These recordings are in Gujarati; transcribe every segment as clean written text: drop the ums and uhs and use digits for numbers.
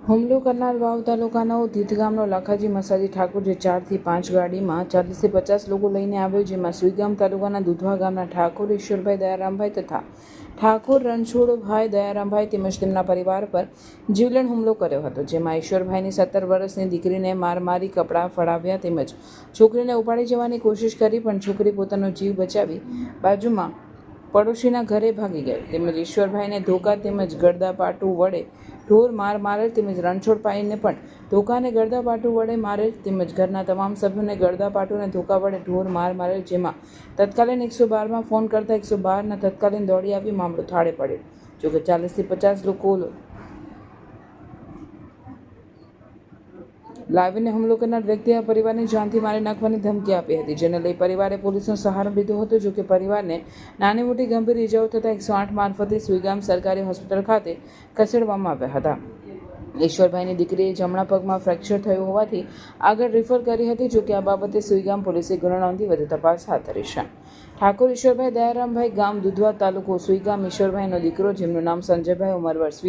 હુમલો કરનાર વાવ તાલુકાનો તીત ગામનો લાખાજી મસાજી ઠાકોર જે 4 થી 5 ગાડીમાં 40 થી 50 લોકો લઈને આવ્યો, જેમાં સુઈગામ તાલુકાના દુધવા ગામના ઠાકોર ઈશ્વરભાઈ દયારામભાઈ તથા ઠાકોર રણછોડભાઈ દયારામભાઈ તેમજ તેમના પરિવાર પર જીવલેણ હુમલો કર્યો હતો, જેમાં ઈશ્વરભાઈની 17 વર્ષની દીકરીને મારી કપડાં ફડાવ્યા તેમજ છોકરીને ઉપાડી જવાની કોશિશ કરી, પણ છોકરી પોતાનો જીવ બચાવી બાજુમાં પડોશીના ઘરે ભાગી ગઈ તેમજ ઈશ્વરભાઈને ધોકા તેમજ ગળદાપાટું વડે ઢોર મારેલ તેમજ રણછોડભાઈને પણ ધોકા અને ગળદાપાટું વડે મારેલ તેમજ ઘરના તમામ સભ્યોને ગળદાપાટું અને ધોકા વડે ઢોર મારેલ, જેમાં તત્કાલીન 112માં ફોન કરતા 112ના તત્કાલીન દોડી આવી મામલો થાળે પડ્યો. જોકે 40 થી 50 લોકો લાવીને હુમલો કરનાર વ્યક્તિએ પરિવારની જાનથી મારી નાખવાની ધમકી આપી હતી, જેને લઈ પરિવારે પોલીસનો સહારો લીધો હતો. જોકે પરિવારને નાની મોટી ગંભીર ઇજાઓ થતાં 108 મારફતે સુઈગામ સરકારી હોસ્પિટલ ખાતે ખસેડવામાં આવ્યા હતા. ઈશ્વરભાઈની દીકરીએ જમણા પગમાં ફ્રેક્ચર થયું હોવાથી આગળ રિફર કરી હતી. જોકે આ બાબતે સુઈગામ પોલીસે ગુનો નોંધી વધુ તપાસ હાથ ધરી છે. ઠાકોર ઈશ્વરભાઈ દયારામભાઈ, ગામ દુધવા, તાલુકો સુઈગામ, ઈશ્વરભાઈનો દીકરો જેમનું નામ સંજયભાઈ, ઉંમર વર્ષ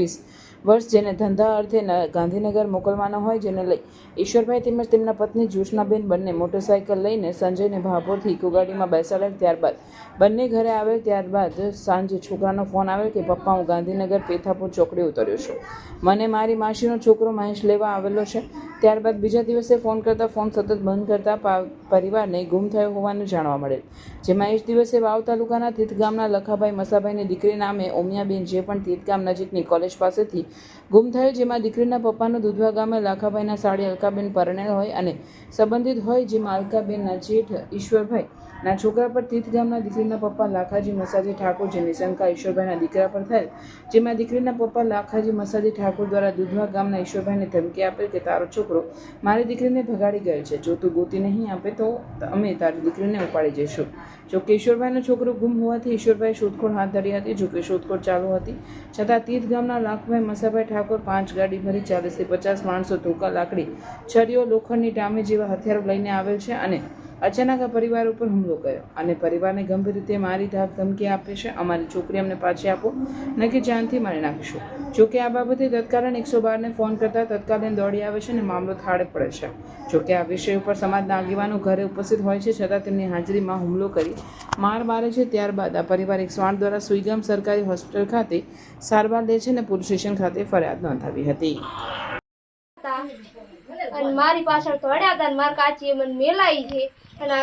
20 જેને ધંધા અર્થે ગાંધીનગર મોકલવાનો હોય, જેને લઈ ઈશ્વરભાઈ તેમજ તેમના પત્ની જ્યોત્સનાબેન બંને મોટરસાઇકલ લઈને સંજયને ભાભોરથી ઇકો ગાડીમાં બેસાડેલ. ત્યારબાદ બંને ઘરે આવેલ. ત્યારબાદ સાંજે છોકરાનો ફોન આવેલ કે પપ્પા, હું ગાંધીનગર પેથાપુર ચોકડી ઉતર્યો છું, મને મારી માસીનો છોકરો મહેશ લેવા આવેલો છે. ત્યારબાદ બીજા દિવસે ફોન કરતા ફોન સતત બંધ કરતા પરિવારને ગુમ થયો હોવાનું જાણવા મળેલ, જેમાં એ જ દિવસે વાવ તાલુકાના તીત ગામના લખાભાઈ મસાભાઈની દીકરી નામે ઓમિયાબેન, જે પણ તીત ગામ નજીકની કોલેજ પાસેથી ગુમ થયેલ, જેમાં દીકરીના પપ્પાનો દુધવા ગામે લાખાભાઈના સાડી અલકાબેન પરણેલ હોય અને સંબંધિત હોય, જેમાં અલકાબેનના જેઠ ઈશ્વરભાઈ ના છોકરા પર તીત ગામના દીકરીના પપ્પા લાખાજી મસાજી ઠાકોર, જેની શંકા ઈશ્વરભાઈના દીકરા પર થયેલ, જેમાં દીકરીના પપ્પા લાખાજી મસાજી ઠાકોર દ્વારા દુધવા ગામના ઈશ્વરભાઈને ધમકી આપેલ કે તારો છોકરો મારી દીકરીને ભગાડી ગયેલ છે, જો તું ગોતી નહીં આપે તો અમે તારી દીકરીને ઉપાડી જઈશું. જોકે ઈશ્વરભાઈનો છોકરો ગુમ હોવાથી ઈશ્વરભાઈ શોધખોળ હાથ ધરી હતી. જોકે શોધખોળ ચાલુ હતી છતાં તીત ગામના લાખભાઈ મસાભાઈ ઠાકોર 5 ગાડી ભરી 40 થી 50 માણસો ધોકા, લાકડી, છરીઓ, લોખંડની ટામે જેવા હથિયારો લઈને આવેલ છે અને અચાનક આ પરિવાર ઉપર હુમલો કર્યો અને પરિવારને ગંભીર રીતે મારી ધાક ધમકી આપે છે, અમારી છોકરી અમને પાછી આપો ન કે જાનથી મારી નાખીશું. જોકે આ બાબતે તત્કાલીન 112ને ફોન કરતા તત્કાલીન દોડી આવે છે અને મામલો થાળે પડે છે. જોકે આ વિષય ઉપર સમાજના આગેવાનો ઘરે ઉપસ્થિત હોય છે, છતાં તેમની હાજરીમાં હુમલો કરી મારે છે. ત્યારબાદ આ પરિવાર 108 દ્વારા સુઈગામ સરકારી હોસ્પિટલ ખાતે સારવાર લે છે અને પોલીસ સ્ટેશન ખાતે ફરિયાદ નોંધાવી હતી. અને મારી પાછળ દોડ્યા હતા અને મારી કાચીએ મને મેલાઈ છે અને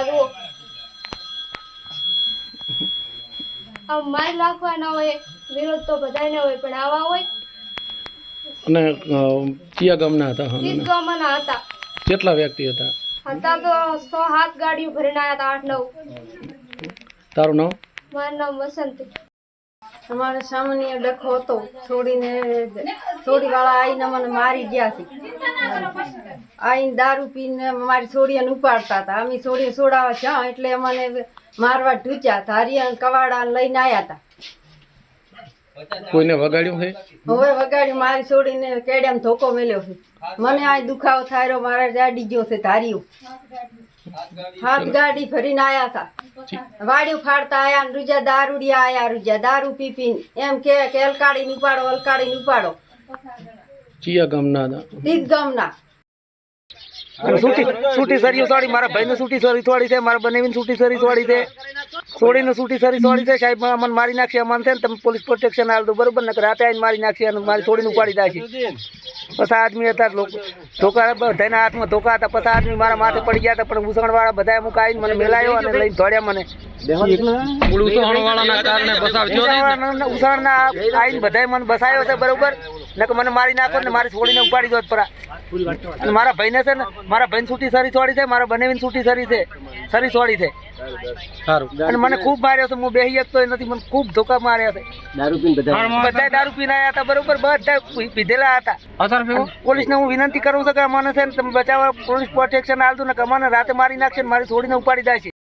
આ મારી લાખવાના હોય વિરોધ તો બધાને હોય, પણ આવા હોય. અને કયા ગામના હતા? તીત ગામના હતા. કેટલા વ્યક્તિ હતા? હતા તો 6-7 ગાડીઓ ભરીને આવ્યા હતા, 8-9. તારું નામ? મારું નામ વસંતી. અમારે સામાન્ય ડખો હતો, છોડીવાળા આવીને મને મારી ગયા છે. આવીને દારૂ પીને મારી છોડીને ઉપાડતા હતા. અમે છોડીને છોડાવવા છે એટલે અમને મારવા ઢૂંચ્યા. ધારિયા કવાડા લઈને આવ્યા હતા. કોઈને વગાડ્યું છે? હવે વગાડ્યું. મારી છોડીને કેડિયામાં ધોકો મેલ્યો છે. મને આ દુખાવો થાય, મારે જાડી ગયો છે ધાર્યું. 7 ગાડી ભરીને આવ્યા હતા. વાડીઓ ફાડતા આયા, રૂજા દારૂડિયા આયા, રૂજા દારૂ પીપીને એમ કે અલકાડીને ઉપાડો, અલકાડીને ઉપાડો. કયા ગામના હતા? તીત ગામના. સૂટી સરી સોડી, મારા ભાઈને સૂટી સરી સોડી છે, મારા બનેવીને સૂટી સરી સોડી છે, સોડીને સૂટી સરી સોડી છે. સાહેબ મને મારી નાખશે અમને છે ને, તમે પોલીસ પ્રોટેક્શન આલ દો બરોબર, ને રાતે આવીને મારી નાખશે અને મારી છોડીને ઉપાડી જાય છે. પછી આદમી હતા ધોકા, બધાના હાથમાં ધોકા હતા. પછી આદમી મારા માથે પડી ગયા હતા, પણ ઉસણવાળા બધા અમુક આવીને મને મેલાયો અને લઈને દોડ્યા મને. ઉસણના આવીને બધા મને બસાયો છે બરોબર, ને કે મને મારી નાખો ને મારી છોડીને ઉપાડી દો પરા. અને મારા ભાઈને છે ને, મારા ભાઈને છૂટી સરી છોડી છે, મારા બનેવીને છૂટી સરી છે, સરી છોડી છે. અને મને ખૂબ માર્યો છે, હું બેહી શકતો નથી, મને ખૂબ ધોકા માર્યા છે. બધા દારૂ પીને આવ્યા હતા બરોબર, બધા પીધેલા હતા. પોલીસને હું વિનંતી કરું છું કે મને છે ને તમે બચાવવા પોલીસ પ્રોટેક્શન આલતું ને, કે મને રાતે મારી નાખશે, મારી છોડીને ઉપાડી જાય છે.